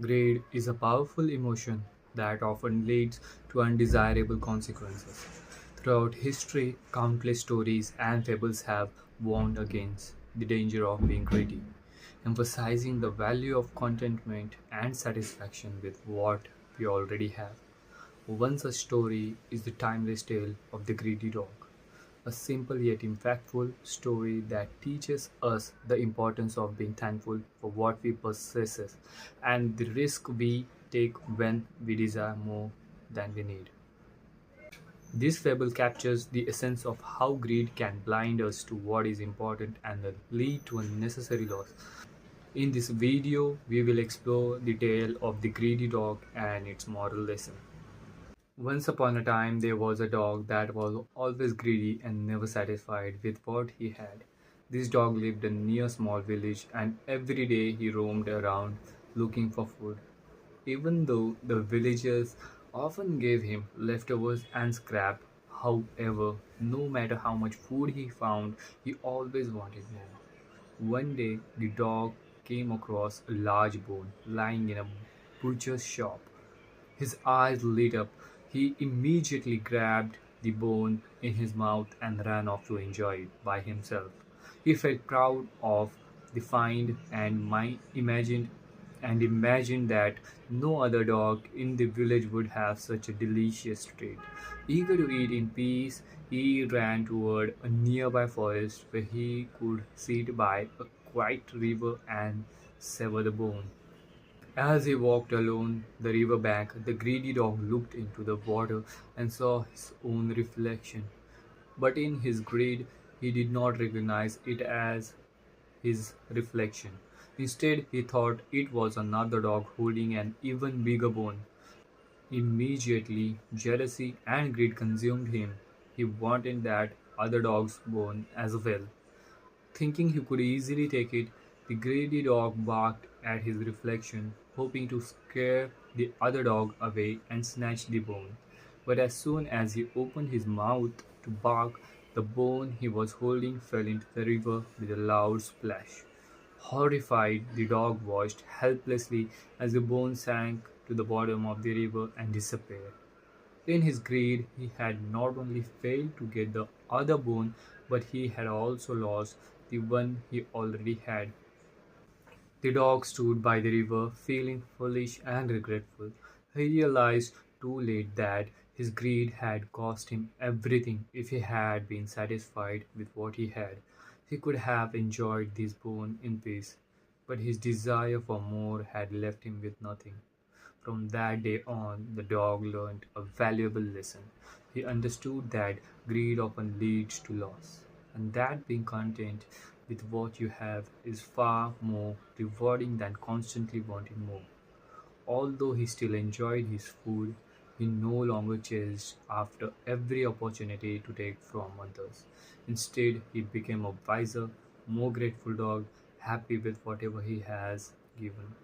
Greed is a powerful emotion that often leads to undesirable consequences. Throughout history, countless stories and fables have warned against the danger of being greedy, emphasizing the value of contentment and satisfaction with what we already have. One such story is the timeless tale of the greedy dog, a simple yet impactful story that teaches us the importance of being thankful for what we possess and the risk we take when we desire more than we need. This fable captures the essence of how greed can blind us to what is important and then lead to unnecessary loss. In this video, we will explore the tale of the greedy dog and its moral lesson. Once upon a time, there was a dog that was always greedy and never satisfied with what he had. This dog lived near a small village, and every day he roamed around looking for food. Even though the villagers often gave him leftovers and scrap, however, no matter how much food he found, he always wanted more. One day, the dog came across a large bone lying in a butcher's shop. His eyes lit up. He immediately grabbed the bone in his mouth and ran off to enjoy it by himself. He felt proud of the find and imagined that no other dog in the village would have such a delicious treat. Eager to eat in peace, he ran toward a nearby forest where he could sit by a quiet river and savor the bone. As he walked along the river bank, the greedy dog looked into the water and saw his own reflection. But in his greed, he did not recognize it as his reflection. Instead, he thought it was another dog holding an even bigger bone. Immediately, jealousy and greed consumed him. He wanted that other dog's bone as well. Thinking he could easily take it, the greedy dog barked at his reflection, hoping to scare the other dog away and snatch the bone. But as soon as he opened his mouth to bark, the bone he was holding fell into the river with a loud splash. Horrified, the dog watched helplessly as the bone sank to the bottom of the river and disappeared. In his greed, he had not only failed to get the other bone, but he had also lost the one he already had. The dog stood by the river, feeling foolish and regretful. He realized too late that his greed had cost him everything. If he had been satisfied with what he had, he could have enjoyed this boon in peace. But his desire for more had left him with nothing. From that day on, the dog learned a valuable lesson. He understood that greed often leads to loss, and that being content with what you have is far more rewarding than constantly wanting more. Although he still enjoyed his food, he no longer chased after every opportunity to take from others. Instead, he became a wiser, more grateful dog, happy with whatever he has given.